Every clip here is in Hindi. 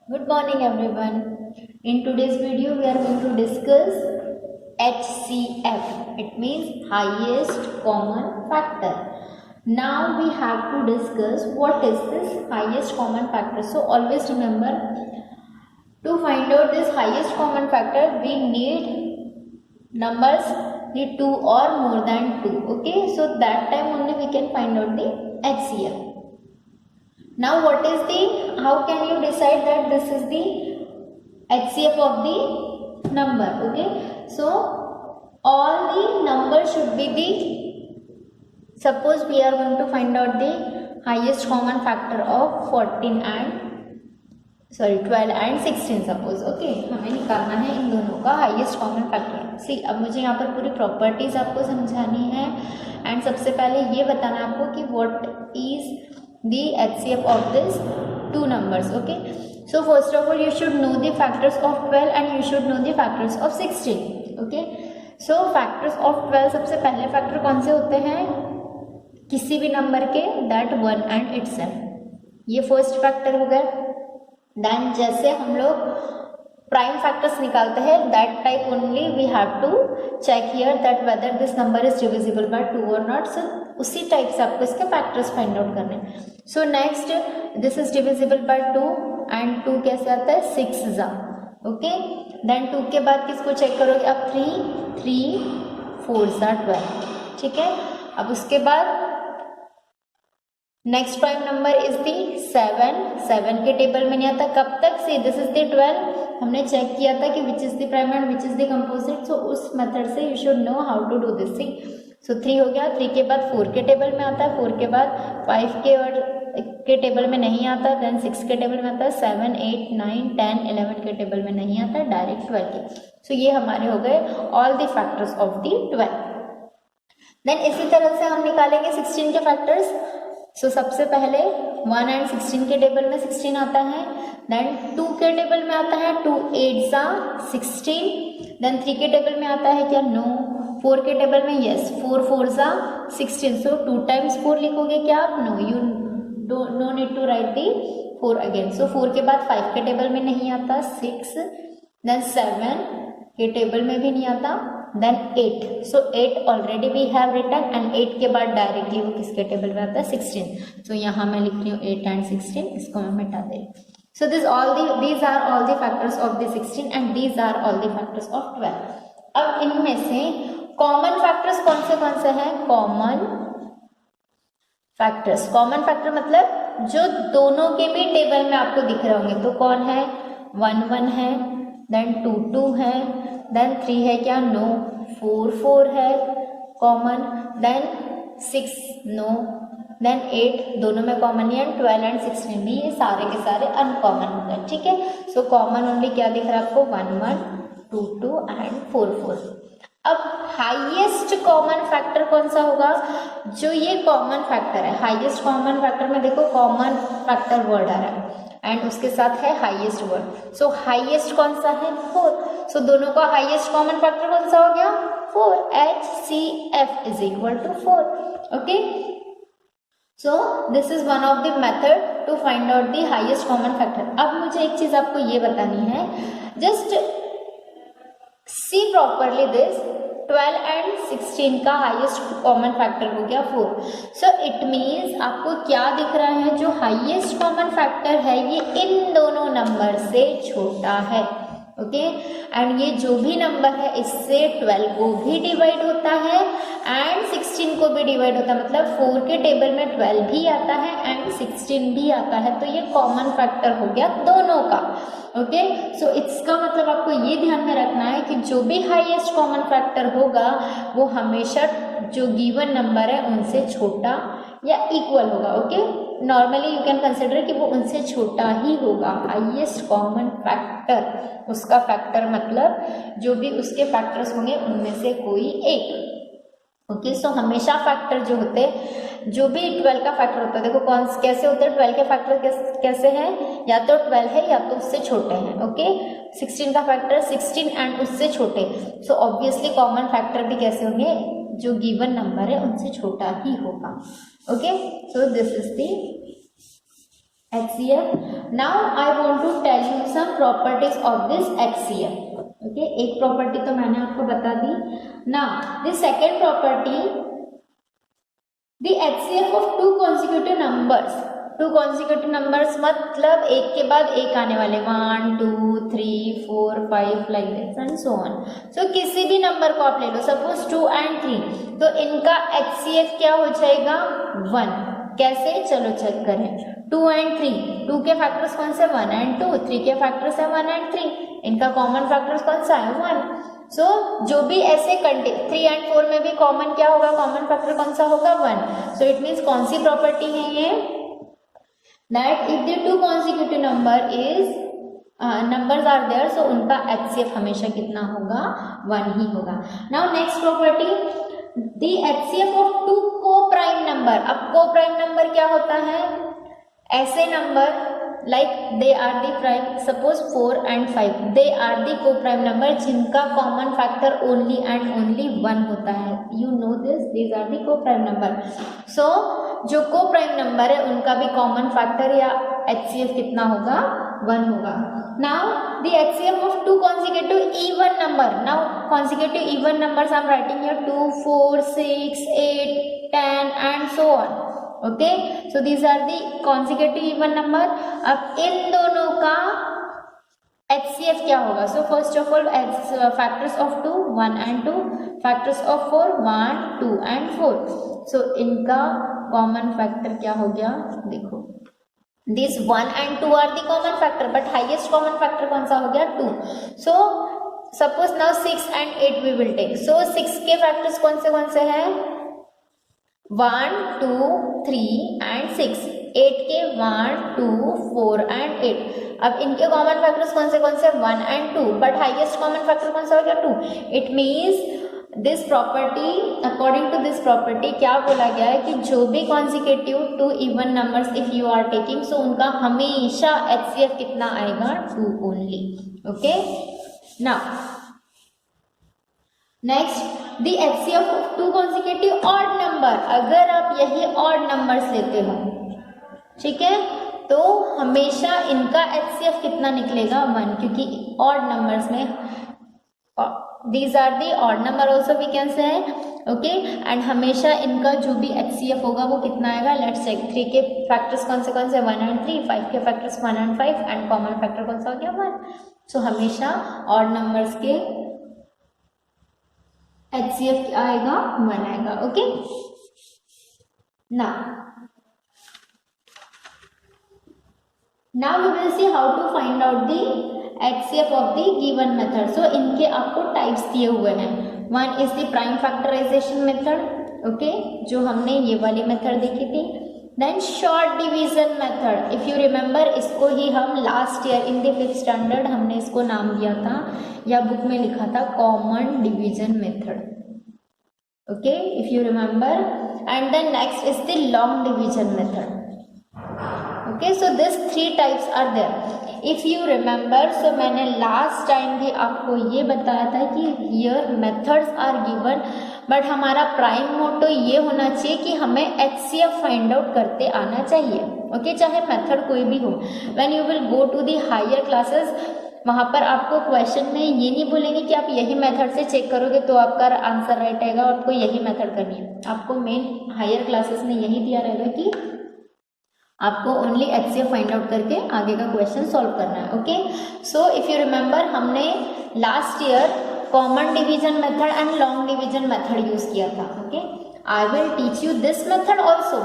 Good morning everyone. In today's video we are going to discuss HCF. It means highest common factor. Now we have to discuss what is this highest common factor. So always remember, to find out this highest common factor we need numbers need 2 or more than 2. Okay, so that time only we can find out the HCF. Now what is the, how can you decide that this is the HCF of the number? Okay, so all the numbers should be the, suppose we are going to find out the highest common factor of 12 and 16 suppose. Okay, हमें निकालना है इन दोनों का हाईएस्ट कॉमन फैक्टर. सी, अब मुझे यहाँ पर पूरी प्रॉपर्टीज आपको समझानी है एंड सबसे पहले ये बताना है आपको कि what is the HCF of this two numbers. Okay, so first of all you should know the factors of 12 and you should know the factors of 16. Okay, so factors of 12, सबसे पहले फैक्टर कौन से होते हैं किसी भी नंबर के, that 1 and itself. ये फर्स्ट फैक्टर हो गया. देन जैसे हम लोग प्राइम फैक्टर्स निकालते हैं, that type only we have to check here that whether this number is divisible by 2 और नॉट. सो उसी टाइप से आपको इसके फैक्टर्स फाइंड आउट करने. So next, this is divisible by 2 and 2 कैसे आता है 6 जा. ओके, देन 2 के बाद किसको चेक करोगे आप 3 4 जा 12. ठीक है, अब उसके बाद next prime number is the 7 के टेबल में नहीं आता. कब तक से दिस इज द 12, हमने चेक किया था कि which is the prime and which is the composite. So उस मेथड से you should know how to do this thing. So 3 हो गया. 3 के बाद 4 के टेबल में आता है. 4 के बाद 5 के और के टेबल में नहीं आता. देन 6 के टेबल में आता है. 7 8 9 10 11 के टेबल में नहीं आता, डायरेक्ट 12 के. सो ये हमारे हो गए all the factors of the 12. Then इसी तरह से हम निकालेंगे 16 के फैक्टर्स. सो सबसे पहले 1 एंड 16 के टेबल में 16 आता है. देन 2 के टेबल में आता है 2 8 जा 16. देन 3 के टेबल में आता है क्या, नो. 4 के टेबल में यस, 4 4 जा 16. सो 2 टाइम्स 4 लिखोगे क्या आप, no, you no need to write the 4 again. So 4 के बाद 5 के टेबल में नहीं आता 6. देन 7 के टेबल में भी नहीं आता. Then 8. So 8 already we have written and 8 के बाद डायरेक्टली वो किसके टेबल में आता है 16. सो यहाँ मैं लिख रही हूँ 8 एंड 16, इसको मैं मिटा दे रही हूँ. सो these are all the factors of the 16 and these are all the factors of 12. अब इनमें से कॉमन फैक्टर्स कौन से हैं, कॉमन फैक्टर्स. कॉमन फैक्टर मतलब जो दोनों के भी टेबल में आपको दिख रहे होंगे. तो कौन है, 1 1 है, देन 2 2 है, देन 3 है क्या, नो. 4 4 है कॉमन, देन 6 नो, देन 8 दोनों में कॉमन है, 12 एंड 16 भी ये सारे के सारे अनकॉमन हो गए. ठीक है, सो कॉमन ओनली क्या दिख रहा है आपको, 1 1 2 2 एंड 4 4. अब हाईएस्ट कॉमन फैक्टर कौन सा होगा, जो ये कॉमन फैक्टर है. हाईएस्ट कॉमन फैक्टर में देखो कॉमन फैक्टर वर्ड आ रहा है एंड उसके साथ है हाईएस्ट वर्ड. सो हाईएस्ट कौन सा है, 4. सो दोनों का हाईएस्ट कॉमन फैक्टर कौन सा हो गया, 4. HCF is equal to 4. Okay, so this is one of the method to find out the highest common factor. अब मुझे एक चीज आपको ये बतानी है, just see properly this. 12 and 16 का हाईएस्ट कॉमन फैक्टर हो गया 4. सो इट मीन्स आपको क्या दिख रहा है, जो हाईएस्ट कॉमन फैक्टर है ये इन दोनों नंबर से छोटा है. ओके, एंड ये जो भी नंबर है इससे 12 को भी डिवाइड होता है एंड 16 को भी डिवाइड होता है. मतलब 4 के टेबल में 12 भी आता है एंड 16 भी आता है. तो ये कॉमन फैक्टर हो गया दोनों का. ओके, सो इसका मतलब आपको ये ध्यान में रखना है कि जो भी हाईएस्ट कॉमन फैक्टर होगा वो हमेशा जो गिवन नंबर है उनसे छोटा या इक्वल होगा. Okay, normally you can consider कि वो उनसे छोटा ही होगा. हाईएस्ट कॉमन फैक्टर, उसका फैक्टर मतलब जो भी उसके फैक्टर्स होंगे उनमें से कोई एक. ओके, सो हमेशा फैक्टर जो होते हैं, जो भी 12 का फैक्टर होता है, देखो कौन कैसे होते हैं 12 के फैक्टर कैसे हैं, या तो 12 है या तो उससे छोटे हैं. ओके, 16 का फैक्टर 16 एंड उससे छोटे. सो ऑब्वियसली कॉमन फैक्टर भी कैसे होंगे, जो गिवन नंबर है उनसे छोटा ही होगा. Okay, so this is the HCF. Now I want to tell you some properties of this HCF. Okay, एक प्रॉपर्टी तो मैंने आपको बता दी. Now the second property, the HCF of two consecutive numbers. To consecutive numbers मतलब एक के बाद एक आने वाले 1 2 3 4 5 like this and so on. So किसी भी नंबर को आप ले लो, सपोज 2 and 3, तो इनका HCF क्या हो जाएगा 1. कैसे, चलो चेक करें. 2 and 3, 2 के फैक्टर्स कौन से 1 and 2, 3 के फैक्टर्स है 1 and 3, इनका कॉमन फैक्टर्स कौन सा है 1. सो जो भी ऐसे 3 and 4 में भी कॉमन क्या होगा, कॉमन फैक्टर कौन सा होगा 1. सो इट मीन्स कौन सी प्रॉपर्टी है ये, that if the two consecutive numbers are there, so उनका HCF हमेशा कितना होगा 1 ही होगा. Now next property, the HCF of two co-prime number. अब co-prime number क्या होता है, ऐसे number like they are the prime, suppose 4 and 5, they are the co-prime number जिनका common factor only and only 1 होता है. You know this, these are the co-prime number. So जो co-prime number है उनका भी common factor या HCF कितना होगा 1 होगा. Now the HCF of two consecutive even number. Now consecutive even numbers I am writing here 2 4 6 8 10 and so on. Okay, so these are the consecutive even number. अब इन दोनों का HCF क्या होगा. So first of all factors of 2 1 and 2, factors of 4 1 2 and 4. So इनका कॉमन फैक्टर क्या हो गया, देखो this 1 and 2 are the common factor, but highest common factor कौन सा हो गया 2. So suppose now 6 and 8 we will take. So 6 के फैक्टर्स कौन से हैं 1 2 3 and 6, 8 के 1 2 4 and 8. अब इनके कॉमन फैक्टर्स कौन से 1 and 2, but highest common factor कौन सा हो गया 2. It means this property, according to this property क्या बोला गया है कि जो भी consecutive two even numbers if you are taking, so उनका हमेशा HCF कितना आएगा 2 only. Okay, now next the HCF of two consecutive odd number. अगर आप यही ऑड नंबर्स लेते हो, ठीक है, तो हमेशा इनका HCF कितना निकलेगा 1, क्योंकि ऑड नंबर्स में these are the odd number also we can say. Okay, and हमेशा इनका जो भी HCF होगा वो कितना आएगा, लेट्स चेक. 3 के फैक्टर्स कौन से 1 and 3, 5 के factors 1 and 5 and common factor कौन सा हो गया 1. सो हमेशा ऑड नंबर्स के HCF क्या आएगा 1 आएगा. Okay, now we will see how to find out the HCF of the given method. So इनके आपको टाइप्स दिए हुए हैं. One is the prime factorisation method, okay, जो हमने ये वाली मेथड देखी थी. Then short division method. If you remember, इसको ही हम last year in the 5th standard हमने इसको नाम दिया था या बुक में लिखा था common division method. Okay, if you remember. And then next is the long division method. Okay, so these 3 types are there. If you remember, so मैंने लास्ट टाइम भी आपको ये बताया था कि here methods are given, but हमारा प्राइम मोटो ये होना चाहिए कि हमें HCF फाइंड आउट करते आना चाहिए. ओके, चाहे मेथड कोई भी हो. When you will go to the higher classes, वहाँ पर आपको क्वेश्चन में ये नहीं बोलेंगे कि आप यही मेथड से चेक करोगे तो आपका आंसर राइट आएगा, आपको यही मेथड करनी है. आपको मेन हायर क्लासेस में यही दिया रहेगा कि आपको ओनली HCF फाइंड आउट करके आगे का क्वेश्चन सॉल्व करना है. Okay, so if you remember, हमने last year common division method and long division method use किया था. Okay, I will teach you this method also,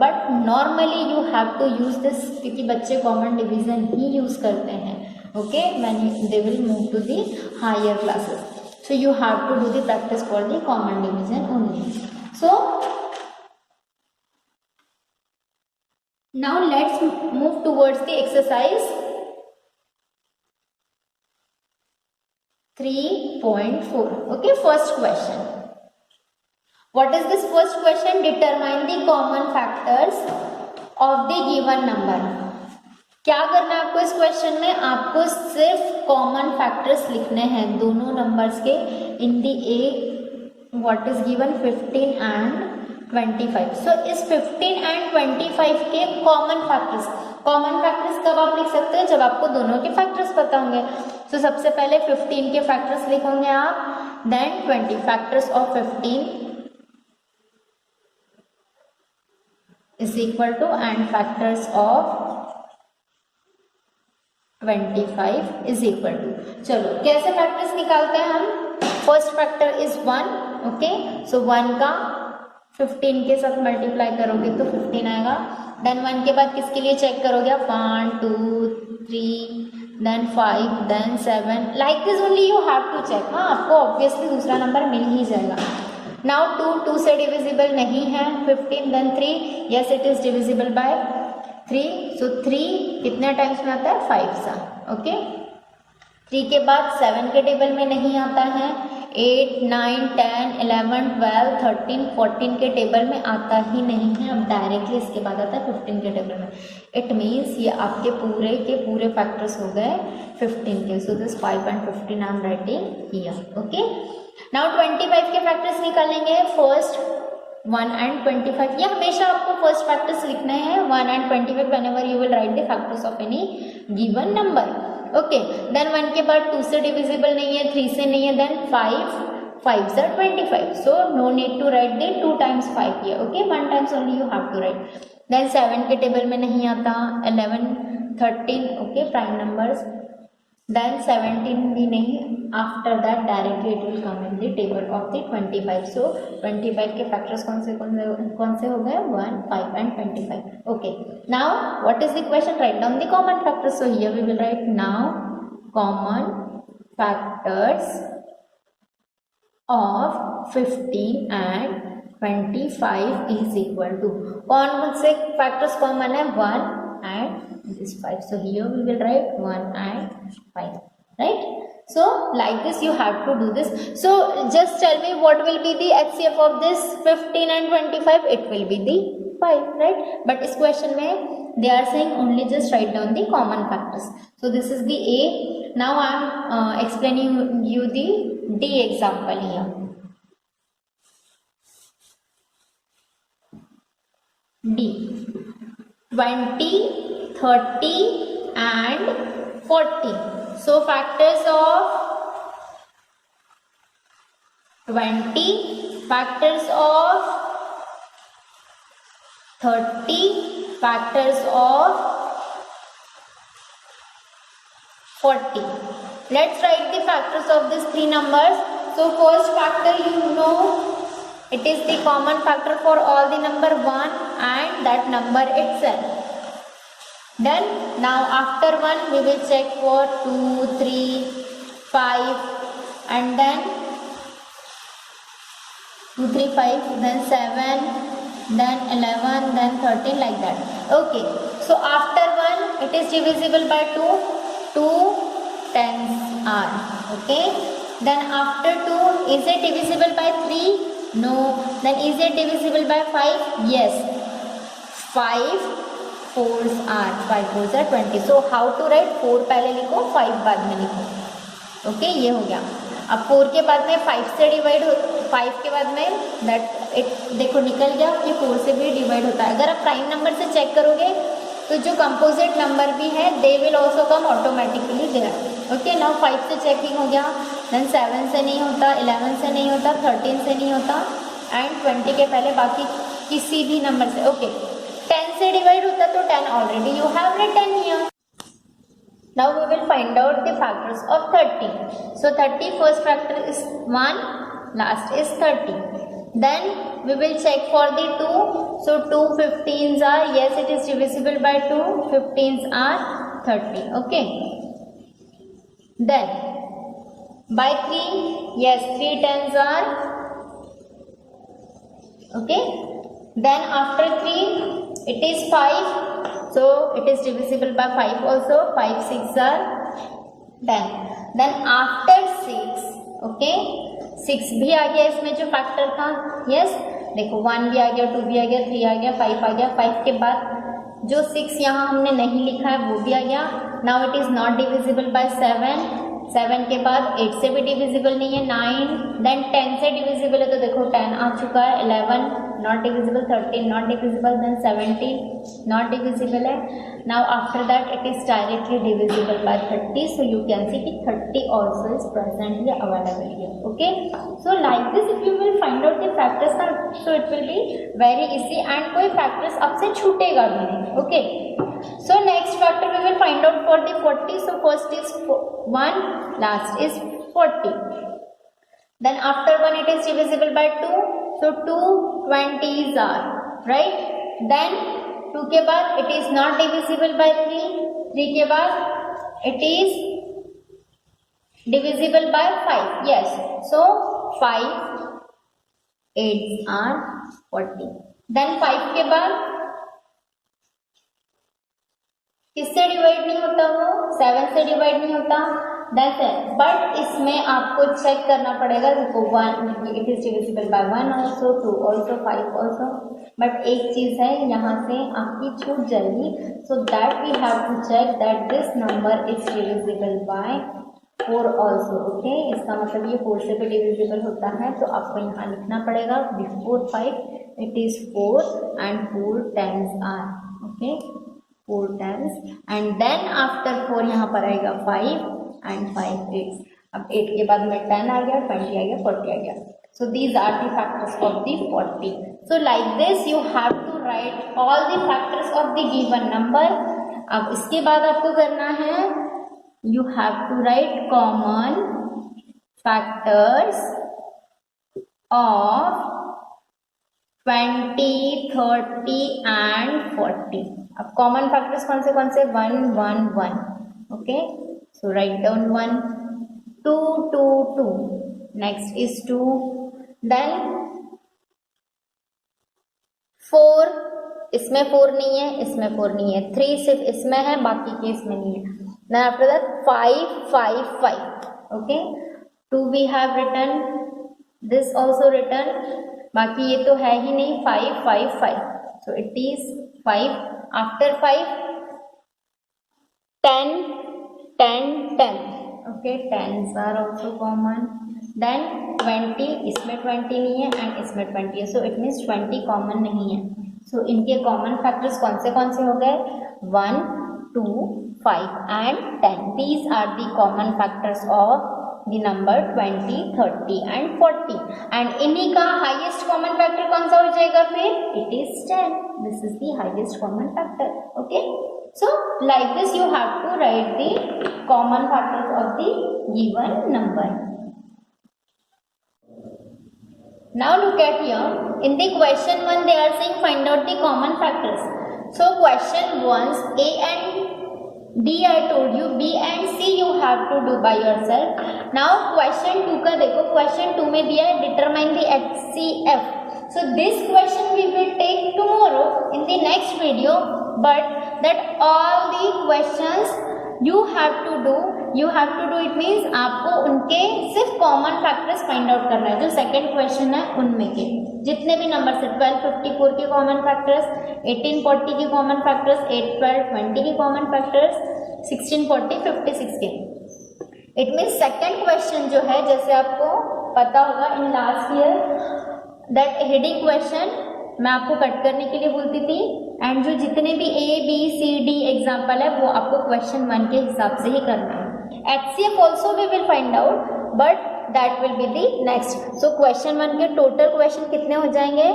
but normally you have to use this, क्योंकि बच्चे कॉमन डिवीजन ही यूज करते हैं. Okay, when they will move to the higher classes, so you have to do the practice for the common division only. So now let's move towards the exercise 3.4. okay, first question. What is this first question? Determine the common factors of the given number. क्या करना है आपको इस क्वेश्चन में, आपको सिर्फ कॉमन फैक्टर्स लिखने हैं दोनों नंबर्स के इन दी ए व्हाट इज गिवन 15 एंड 25. सो इस 15 एंड 25 के कॉमन फैक्टर्स, कॉमन फैक्टर्स कब आप लिख सकते हो, जब आपको दोनों के फैक्टर्स पता होंगे। तो सबसे पहले 15 के फैक्टर्स लिखोगे आप, then 20 factors of 15 is equal to and factors of 25 is equal to. चलो कैसे फैक्टर्स निकालते हैं हम, first factor is 1, okay, so 1 का 15 के साथ मल्टीप्लाई करोगे तो 15 आएगा। देन 1 के बाद किसके लिए चेक करोगे आप, 1 2 3 then 5 then 7, like this only you have to check. हाँ, आपको ऑब्वियसली दूसरा नंबर मिल ही जाएगा। नाउ 2 से डिविजिबल नहीं है, 15 then 3, yes it is divisible by 3, so 3 कितने टाइम्स में आता है, 5 सा, ओके। 3 के बाद 7 के टेबल में नहीं आता है, 8 9 10 11 12 13 14 के टेबल में आता ही नहीं है। अब डायरेक्टली इसके बाद आता है 15 के टेबल में। इट मीन्स ये आपके पूरे के पूरे फैक्टर्स हो गए 15 के। So this 5 and 15 I am writing here, okay. Now 25 के फैक्टर्स निकालेंगे, फर्स्ट 1 and 25। ये हमेशा आपको फर्स्ट फैक्टर्स लिखने हैं 1 and 25 whenever you will write the factors of any given number, okay. Then 1 के बाद 2 से डिविजिबल नहीं है, 3 से नहीं है, then 5 are 25, so no need to write the 2 times 5 here, okay, 1 times only you have to write। Then 7 के टेबल में नहीं आता, 11 13, ओके, प्राइम नंबर्स, देन 17 भी नहीं, after that directly it will come in the table of the 25। सो 25 के फैक्टर्स कौन से हो गए, 1 5 and 25, okay. Now what is the question, write down the common factors. So here we will write now common factors of 15 and 25 is equal to, कौन से फैक्टर्स कॉमन है, 1 and this 5, so here we will write 1 and 5, right? So like this you have to do this. So just tell me what will be the HCF of this 15 and 25, it will be the 5, right? But इस question में they are saying only just write down the common factors. So this is the A. Now I am explaining you the D example here. D 20 30 and 40. So factors of 20, factors of 30, factors of 40. Let's write the factors of these three numbers. So first factor, you know, it is the common factor for all the number 1 and that number itself. Then now after 1 we will check for 2 3 5 and then 2 3 5 then 7 then 11 then 13 like that, okay. So after 1 it is divisible by 2, 2 tens are, okay. Then after 2 is it divisible by 3, no. Then is it divisible by 5, yes. 5 4s are, 5 4s are 20. So how to write, 4 पहले लिखो 5 बाद में लिखो, ओके, ये हो गया। अब 4 के बाद में 5 से डिवाइड हो, 5 के बाद में दैट इट देखो निकल गया कि 4 से भी डिवाइड होता है। अगर आप प्राइम नंबर से चेक करोगे तो जो कंपोजिट नंबर भी है they will also come automatically there, okay. Now 5 से चेकिंग हो गया, देन 7 से नहीं होता, 11 से नहीं होता, 13 से नहीं होता एंड 20 के पहले बाकी किसी भी नंबर से, ओके। 10 से डिवाइड होता तो 10 already you have written here. Now we will find out the factors of 30. So 30 first factor is 1, last is 30. Then we will check for the 2. So 2 15s are, yes it is divisible by 2, 15s are 30, okay. Then by 3, yes 3 10s are, okay. Then after 3 it is 5, so it is divisible by 5 also, 5 6 are 10. Then after 6, okay, 6 भी आ गया इसमें जो फैक्टर था, yes, देखो 1 भी आ गया, 2 भी आ गया, 3 आ गया, 5 आ गया। 5 के बाद जो 6 यहाँ हमने नहीं लिखा है वो भी आ गया। Now it is not divisible by 7, 7 के बाद 8 से भी डिविजिबल नहीं है, 9, देन 10 से डिविजिबल है तो देखो 10 आ चुका है, 11 not divisible, 13 not divisible, then 17 not divisible है. Now after that it is directly divisible by 30, so you can see कि 30 also is presently available here. Okay, so like this if you will find out the factors ना, so it will be very easy and कोई फैक्टर्स आपसे छूटेगा भी नहीं. Okay, so next factor we will find out for the 40. So first is 1, last is 40. Then after 1 it is divisible by 2, so 2 20s are right. Then 2 के बाद it is not divisible by 3, 3 के बाद it is divisible by 5. Yes, so 5 8s are 40. Then 5 के बाद किससे डिवाइड नहीं होता, वो 7 से डिवाइड नहीं होता, दैट्स इट. बट इसमें आपको चेक करना पड़ेगा, देखो 1 it is divisible by 1 also, 2 also, 5 also. But एक चीज है यहाँ से आपकी छूट जाएगी, so that we have to check that this number is divisible by 4 also. Okay, इसका मतलब ये 4 से भी डिविजिबल होता है, तो आपको यहाँ लिखना पड़ेगा before 5 it is 4 and 4 10s are. Okay, 4 10s and then after 4 यहाँ पर आएगा 5 एंड 5 8. अब 8 के बाद में 10 आ गया, 20 आ गया, 40 आ गया. So these are the factors of the 40. So like this you have to write all the factors of the given number. अब इसके बाद आपको करना है, you have to write common factors of 20 30 and 40. अब कॉमन फैक्टर्स कौन से 1 1 1. Okay, so write down 1, 2 2 2, next is 2, then 4, इसमें 4 नहीं है, इसमें 4 नहीं है, 3 सिर्फ इसमें है, बाकी के इसमें नहीं है. Then after that 5 5 5. Okay, 2 we have written, this also written, बाकी ये तो है ही नहीं, 5 5 5. So it is 5. After 5 10 10 10. Okay, 10s are also common. Then 20, इसमें 20 नहीं है एंड इसमें 20 है, so it means 20 कॉमन नहीं है. so इनके कॉमन फैक्टर्स कौन से हो गए, 1 2 5 and 10. these are the common factors of the number 20 30 and 40. and इन्हीं का हाईएस्ट कॉमन फैक्टर कौन सा हो जाएगा फिर, it is 10. this is the highest common factor. okay, so like this you have to write the common factors of the given number. now look at here, in the question 1 they are saying find out the common factors. so question 1 A and D I told you, B and C you have to do by yourself. now question 2 का देखो, question 2 में दिया है determine the HCF. so this question we will take tomorrow in the next video, but that all the questions you have to do it means आपको उनके सिर्फ कॉमन फैक्टर्स फाइंड आउट करना है. जो सेकंड क्वेश्चन है उनमें के जितने भी नंबर है, 12 54 के कॉमन फैक्टर्स, 18 40 के कॉमन फैक्टर्स, 8 12 20 के कॉमन फैक्टर्स, 16 40 56 के. इट मीन्स सेकंड क्वेश्चन जो है, जैसे आपको पता होगा in last year that heading question मैं आपको कट करने के लिए बोलती थी, एंड जो जितने भी ABCD एग्जाम्पल है वो आपको क्वेश्चन 1 के हिसाब से ही करना है. HCF also we will find out, but that will be the next. So question 1 के टोटल क्वेश्चन कितने हो जाएंगे,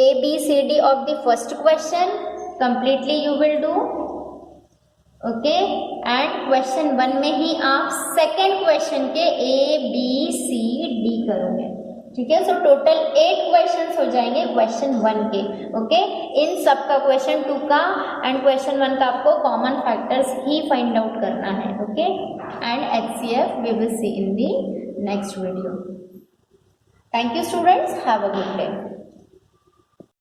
ABCD of the first question completely you will do. Okay, and question 1 में ही आप सेकेंड क्वेश्चन के ABCD करोगे. ठीक है, सो टोटल 8 क्वेश्चंस हो जाएंगे क्वेश्चन 1 के. ओके, इन सब का क्वेश्चन 2 का एंड क्वेश्चन 1 का आपको कॉमन फैक्टर्स ही फाइंड आउट करना है. Okay, and HCF we will see in the next video. Thank you students, have a good day.